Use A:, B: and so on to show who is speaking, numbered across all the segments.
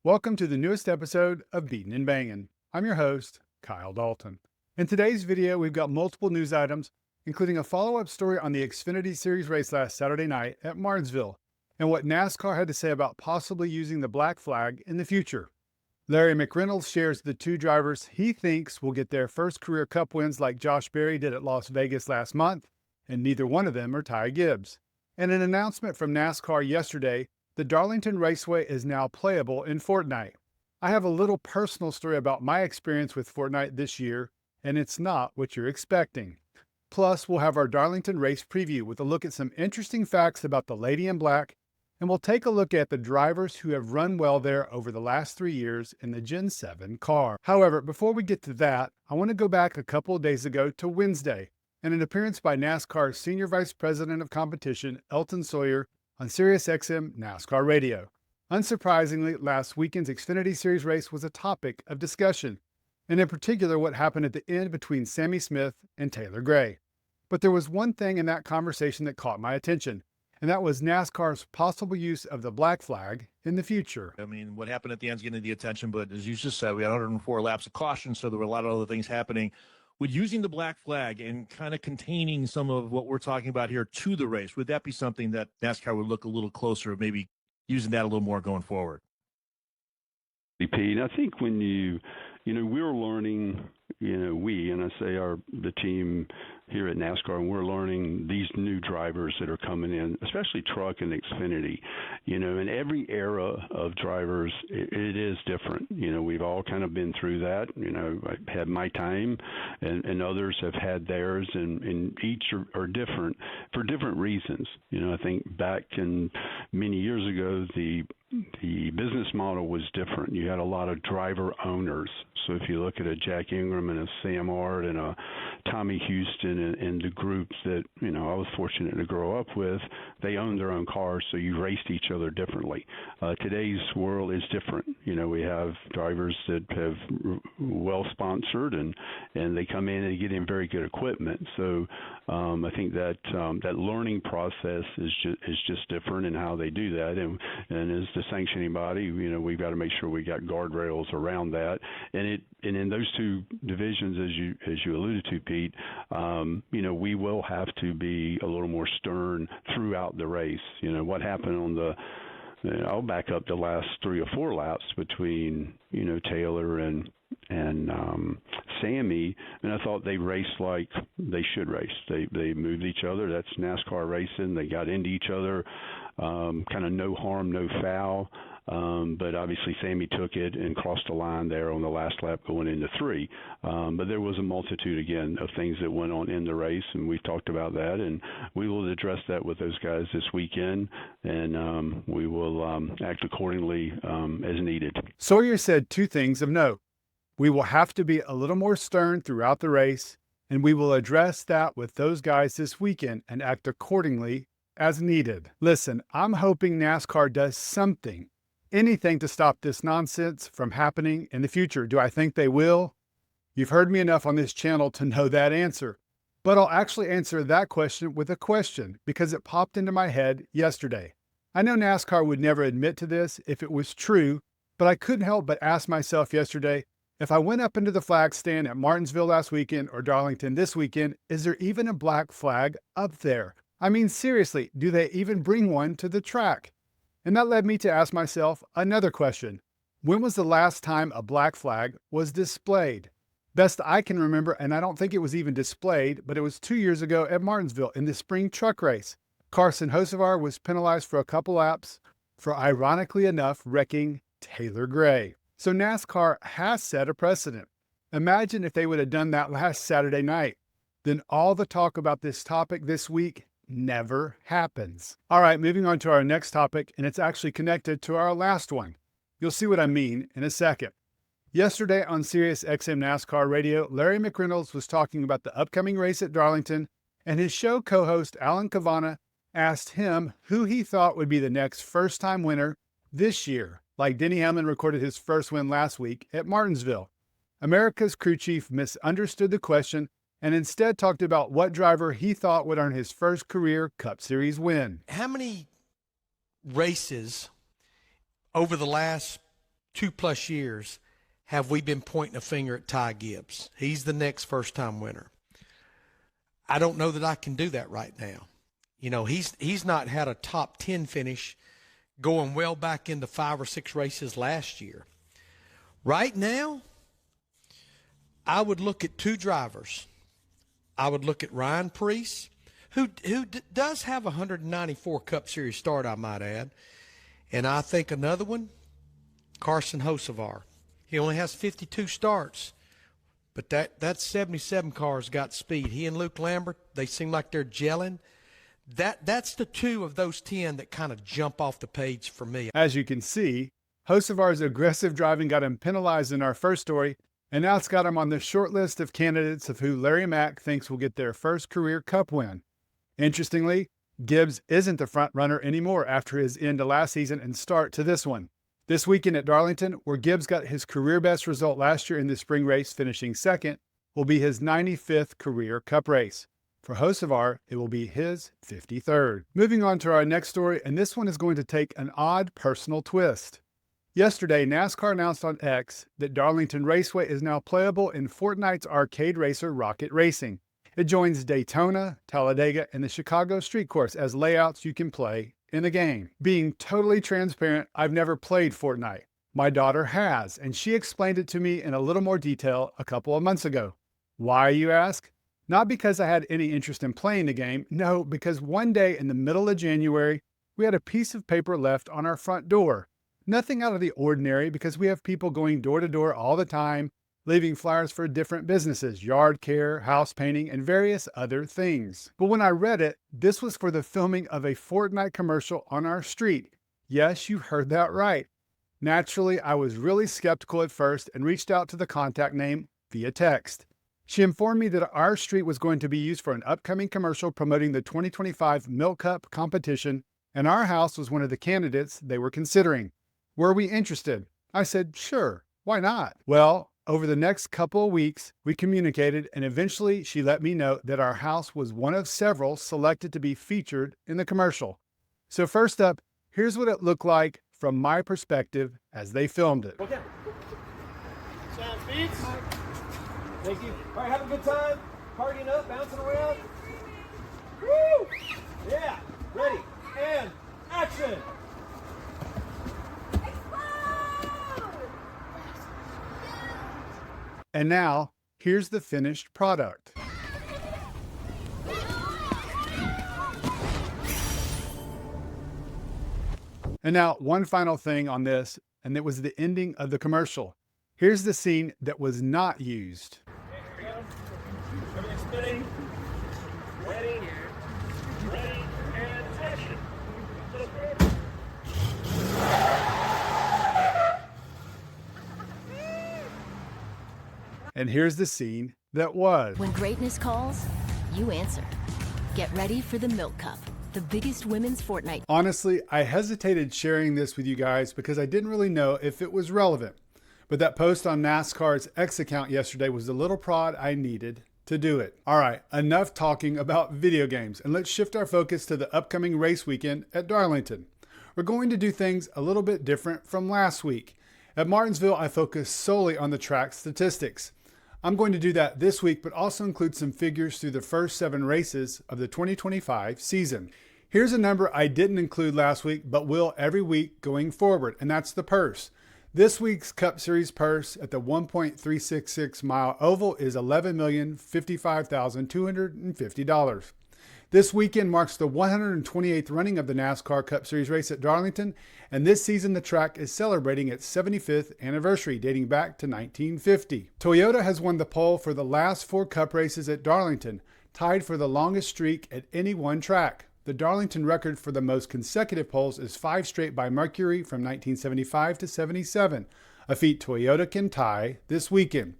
A: Welcome to the newest episode of Beatin' and Bangin'. I'm your host, Kyle Dalton. In today's video, we've got multiple news items, including a follow-up story on the Xfinity Series race last Saturday night at Martinsville, and what NASCAR had to say about possibly using the black flag in the future. Larry McReynolds shares the two drivers he thinks will get their first career Cup wins like Josh Berry did at Las Vegas last month, and neither one of them are Ty Gibbs. And an announcement from NASCAR yesterday, the Darlington Raceway is now playable in Fortnite. I have a little personal story about my experience with Fortnite this year, and it's not what you're expecting. Plus, we'll have our Darlington race preview with a look at some interesting facts about the Lady in Black, and we'll take a look at the drivers who have run well there over the last 3 years in the Gen 7 car. However, before we get to that, I want to go back a couple of days ago to Wednesday, and an appearance by NASCAR's Senior Vice President of Competition, Elton Sawyer, on SiriusXM NASCAR Radio. Unsurprisingly, last weekend's Xfinity Series race was a topic of discussion, and in particular what happened at the end between Sammy Smith and Taylor Gray. But there was one thing in that conversation that caught my attention, and that was NASCAR's possible use of the black flag in the future.
B: I mean, what happened at the end is getting the attention, but as you just said, we had 104 laps of caution, so there were a lot of other things happening. Would using the black flag and kind of containing some of what we're talking about here to the race, would that be something that NASCAR would look a little closer, maybe using that a little more going forward?
C: Pete, I think when we're learning, and I say the team here at NASCAR, and we're learning these new drivers that are coming in, especially truck and Xfinity, in every era of drivers, it is different. We've all kind of been through that. I had my time and others have had theirs, and each are different for different reasons. I think back in many years ago, the business model was different. You had a lot of driver owners. So if you look at a Jack Ingram and a Sam Ard and a Tommy Houston and the groups that, I was fortunate to grow up with, they owned their own cars, so you raced each other differently. Today's world is different. We have drivers that have well-sponsored, and they come in and get in very good equipment. So I think that that learning process is just different in how they do that. And as the sanctioning body, we've got to make sure we got guardrails around that. And in those two divisions, as you alluded to, Pete, we will have to be a little more stern throughout the race. What happened on I'll back up the last 3 or 4 laps between Taylor and Sammy, and I thought they raced like they should race. They moved each other. That's NASCAR racing. They got into each other, kind of no harm, no foul. But obviously Sammy took it and crossed the line there on the last lap going into 3. But there was a multitude, again, of things that went on in the race, and we've talked about that, and we will address that with those guys this weekend, and we will act accordingly as needed.
A: Sawyer said 2 things of note. We will have to be a little more stern throughout the race, and we will address that with those guys this weekend and act accordingly as needed. Listen, I'm hoping NASCAR does something, anything to stop this nonsense from happening in the future. Do I think they will? You've heard me enough on this channel to know that answer. But I'll actually answer that question with a question because it popped into my head yesterday. I know NASCAR would never admit to this if it was true, but I couldn't help but ask myself yesterday, if I went up into the flag stand at Martinsville last weekend or Darlington this weekend, is there even a black flag up there? I mean, seriously, do they even bring one to the track? And that led me to ask myself another question. When was the last time a black flag was displayed? Best I can remember, and I don't think it was even displayed, but it was 2 years ago at Martinsville in the spring truck race. Carson Hocevar was penalized for a couple laps for, ironically enough, wrecking Taylor Gray. So NASCAR has set a precedent. Imagine if they would have done that last Saturday night. Then all the talk about this topic this week never happens. All right, moving on to our next topic, and it's actually connected to our last one. You'll see what I mean in a second. Yesterday on SiriusXM NASCAR Radio, Larry McReynolds was talking about the upcoming race at Darlington, and his show co-host Alan Cavanna asked him who he thought would be the next first-time winner this year, like Denny Hamlin recorded his first win last week at Martinsville. America's crew chief misunderstood the question and instead talked about what driver he thought would earn his first career Cup Series win.
D: How many races over the last 2+ years have we been pointing a finger at Ty Gibbs. He's the next first-time winner. I don't know that I can do that right now. You know, he's not had a top 10 finish going well back into 5 or 6 races last year. Right now, I would look at 2 drivers. I would look at Ryan Preece, who does have a 194 Cup Series start, I might add. And I think another one, Carson Hocevar. He only has 52 starts, but that 77 car's got speed. He and Luke Lambert, they seem like they're gelling. That's the 2 of those 10 that kind of jump off the page for me.
A: As you can see, Hocevar's aggressive driving got him penalized in our first story, and now it's got him on the short list of candidates of who Larry Mack thinks will get their first career Cup win. Interestingly, Gibbs isn't the front runner anymore after his end to last season and start to this one. This weekend at Darlington, where Gibbs got his career best result last year in the spring race, finishing second, will be his 95th career Cup race. For Hocevar, it will be his 53rd. Moving on to our next story, and this one is going to take an odd personal twist. Yesterday, NASCAR announced on X that Darlington Raceway is now playable in Fortnite's arcade racer Rocket Racing. It joins Daytona, Talladega, and the Chicago Street Course as layouts you can play in the game. Being totally transparent, I've never played Fortnite. My daughter has, and she explained it to me in a little more detail a couple of months ago. Why, you ask? Not because I had any interest in playing the game, no, because one day in the middle of January, we had a piece of paper left on our front door. Nothing out of the ordinary because we have people going door to door all the time, leaving flyers for different businesses, yard care, house painting, and various other things. But when I read it, this was for the filming of a Fortnite commercial on our street. Yes, you heard that right. Naturally, I was really skeptical at first and reached out to the contact name via text. She informed me that our street was going to be used for an upcoming commercial promoting the 2025 Milk Cup competition, and our house was one of the candidates they were considering. Were we interested? I said, sure, why not? Well, over the next couple of weeks, we communicated, and eventually she let me know that our house was one of several selected to be featured in the commercial. So first up, here's what it looked like from my perspective as they filmed it.
E: Okay. Sounds beats. Thank you. All right, have a good time. Partying up, bouncing around. Woo! Yeah. Ready. And action.
A: And now, here's the finished product. And now, one final thing on this, and it was the ending of the commercial. Here's the scene that was not used.
E: Okay, here we go. Everything's spinning. Ready, and action.
A: And here's the scene that was.
F: When greatness calls, you answer. Get ready for the Milk Cup, the biggest women's Fortnite.
A: Honestly, I hesitated sharing this with you guys because I didn't really know if it was relevant. But that post on NASCAR's X account yesterday was the little prod I needed to do it. All right, enough talking about video games, and let's shift our focus to the upcoming race weekend at Darlington. We're going to do things a little bit different from last week. At Martinsville, I focused solely on the track statistics. I'm going to do that this week, but also include some figures through the first 7 races of the 2025 season. Here's a number I didn't include last week, but will every week going forward, and that's the purse. This week's Cup Series purse at the 1.366 mile oval is $11,055,250. This weekend marks the 128th running of the NASCAR Cup Series race at Darlington, and this season the track is celebrating its 75th anniversary, dating back to 1950. Toyota has won the pole for the last 4 Cup races at Darlington, tied for the longest streak at any one track. The Darlington record for the most consecutive poles is 5 straight by Mercury from 1975 to 77, a feat Toyota can tie this weekend.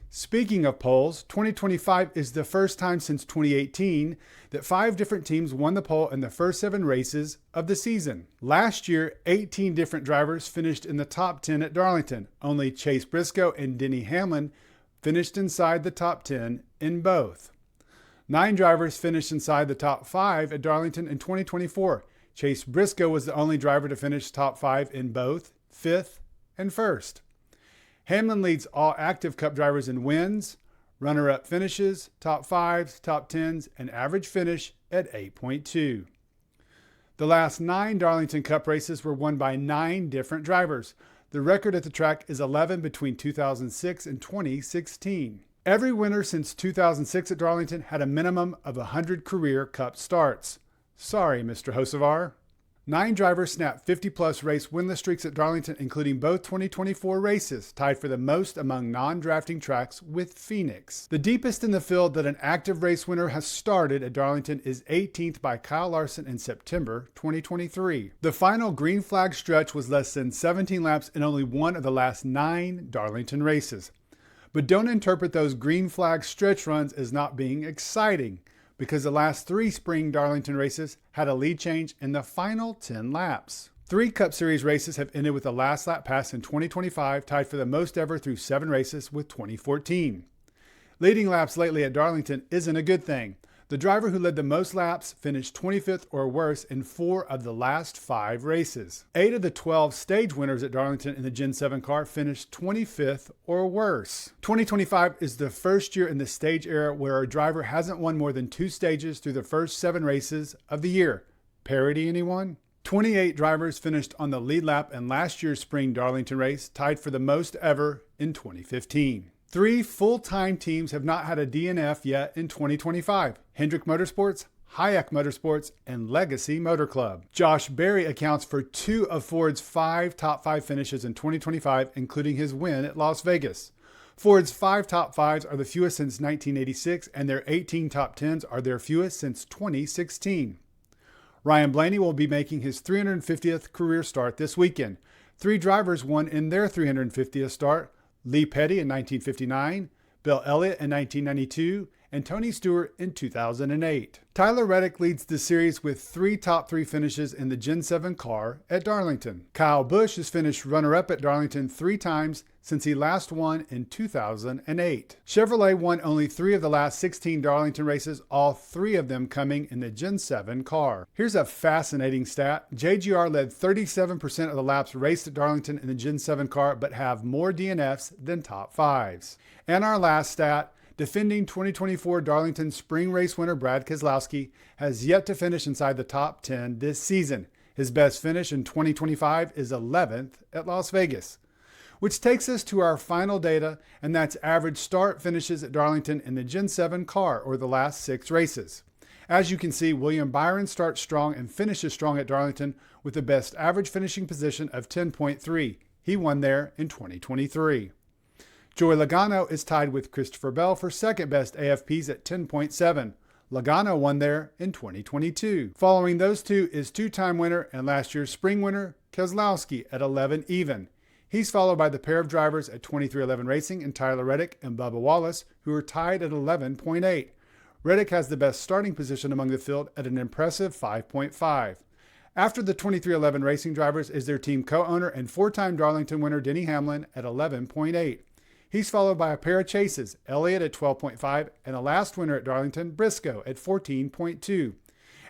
A: Speaking of poles, 2025 is the first time since 2018 that 5 different teams won the pole in the first 7 races of the season. Last year, 18 different drivers finished in the top 10 at Darlington. Only Chase Briscoe and Denny Hamlin finished inside the top 10 in both. 9 drivers finished inside the top 5 at Darlington in 2024. Chase Briscoe was the only driver to finish top 5 in both 5th and first. Hamlin leads all active Cup drivers in wins, runner-up finishes, top fives, top tens, and average finish at 8.2. The last 9 Darlington Cup races were won by 9 different drivers. The record at the track is 11 between 2006 and 2016. Every winner since 2006 at Darlington had a minimum of 100 career Cup starts. Sorry, Mr. Hocevar. 9 drivers snapped 50-plus race winless streaks at Darlington, including both 2024 races, tied for the most among non-drafting tracks with Phoenix. The deepest in the field that an active race winner has started at Darlington is 18th by Kyle Larson in September 2023. The final green flag stretch was less than 17 laps in only one of the last 9 Darlington races. But don't interpret those green flag stretch runs as not being exciting, because the last 3 spring Darlington races had a lead change in the final 10 laps. 3 Cup Series races have ended with a last lap pass in 2025, tied for the most ever through 7 races with 2014. Leading laps lately at Darlington isn't a good thing. The driver who led the most laps finished 25th or worse in 4 of the last 5 races. 8 of the 12 stage winners at Darlington in the Gen 7 car finished 25th or worse. 2025 is the first year in the stage era where a driver hasn't won more than 2 stages through the first 7 races of the year. Parity, anyone? 28 drivers finished on the lead lap in last year's spring Darlington race, tied for the most ever in 2015. 3 full-time teams have not had a DNF yet in 2025. Hendrick Motorsports, Hayek Motorsports, and Legacy Motor Club. Josh Berry accounts for 2 of Ford's 5 top 5 finishes in 2025, including his win at Las Vegas. Ford's 5 top 5s are the fewest since 1986, and their 18 top 10s are their fewest since 2016. Ryan Blaney will be making his 350th career start this weekend. 3 drivers won in their 350th start: Lee Petty in 1959, Bill Elliott in 1992, and Tony Stewart in 2008. Tyler Reddick leads the series with 3 top 3 finishes in the Gen 7 car at Darlington. Kyle Busch has finished runner-up at Darlington 3 times since he last won in 2008. Chevrolet won only 3 of the last 16 Darlington races, all 3 of them coming in the Gen 7 car. Here's a fascinating stat. JGR led 37% of the laps raced at Darlington in the Gen 7 car, but have more DNFs than top 5s. And our last stat, defending 2024 Darlington spring race winner Brad Keselowski has yet to finish inside the top 10 this season. His best finish in 2025 is 11th at Las Vegas. Which takes us to our final data, and that's average start finishes at Darlington in the Gen 7 car, or the last 6 races. As you can see, William Byron starts strong and finishes strong at Darlington with the best average finishing position of 10.3. He won there in 2023. Joey Logano is tied with Christopher Bell for second best AFPs at 10.7. Logano won there in 2022. Following those 2 is 2-time winner and last year's spring winner Keselowski at 11 even. He's followed by the pair of drivers at 23XI Racing and Tyler Reddick and Bubba Wallace, who are tied at 11.8. Reddick has the best starting position among the field at an impressive 5.5. After the 23XI Racing drivers is their team co-owner and 4-time Darlington winner Denny Hamlin at 11.8. He's followed by a pair of chases, Elliott at 12.5 and the last winner at Darlington, Briscoe at 14.2.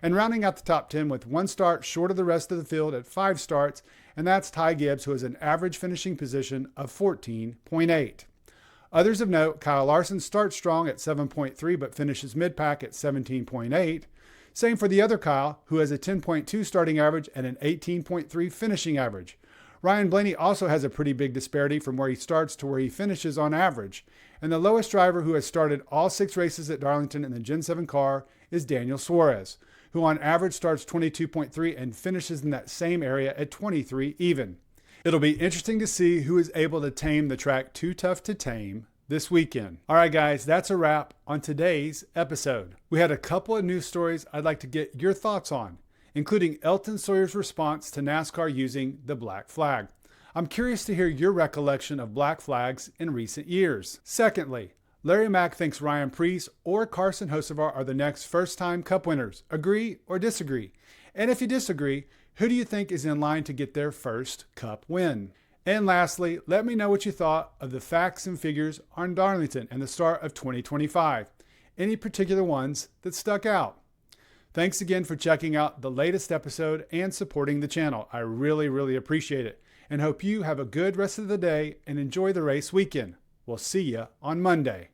A: And rounding out the top 10 with 1 start short of the rest of the field at 5 starts, and that's Ty Gibbs, who has an average finishing position of 14.8. Others of note, Kyle Larson starts strong at 7.3 but finishes mid-pack at 17.8. Same for the other Kyle, who has a 10.2 starting average and an 18.3 finishing average. Ryan Blaney also has a pretty big disparity from where he starts to where he finishes on average. And the lowest driver who has started all 6 races at Darlington in the Gen 7 car is Daniel Suarez, who on average starts 22.3 and finishes in that same area at 23 even. It'll be interesting to see who is able to tame the track Too Tough to Tame this weekend. All right, guys, that's a wrap on today's episode. We had a couple of news stories I'd like to get your thoughts on, including Elton Sawyer's response to NASCAR using the black flag. I'm curious to hear your recollection of black flags in recent years. Secondly, Larry Mack thinks Ryan Preece or Carson Hocevar are the next first-time Cup winners. Agree or disagree? And if you disagree, who do you think is in line to get their first Cup win? And lastly, let me know what you thought of the facts and figures on Darlington and the start of 2025. Any particular ones that stuck out? Thanks again for checking out the latest episode and supporting the channel. I really appreciate it. and hope you have a good rest of the day and enjoy the race weekend. We'll see you on Monday.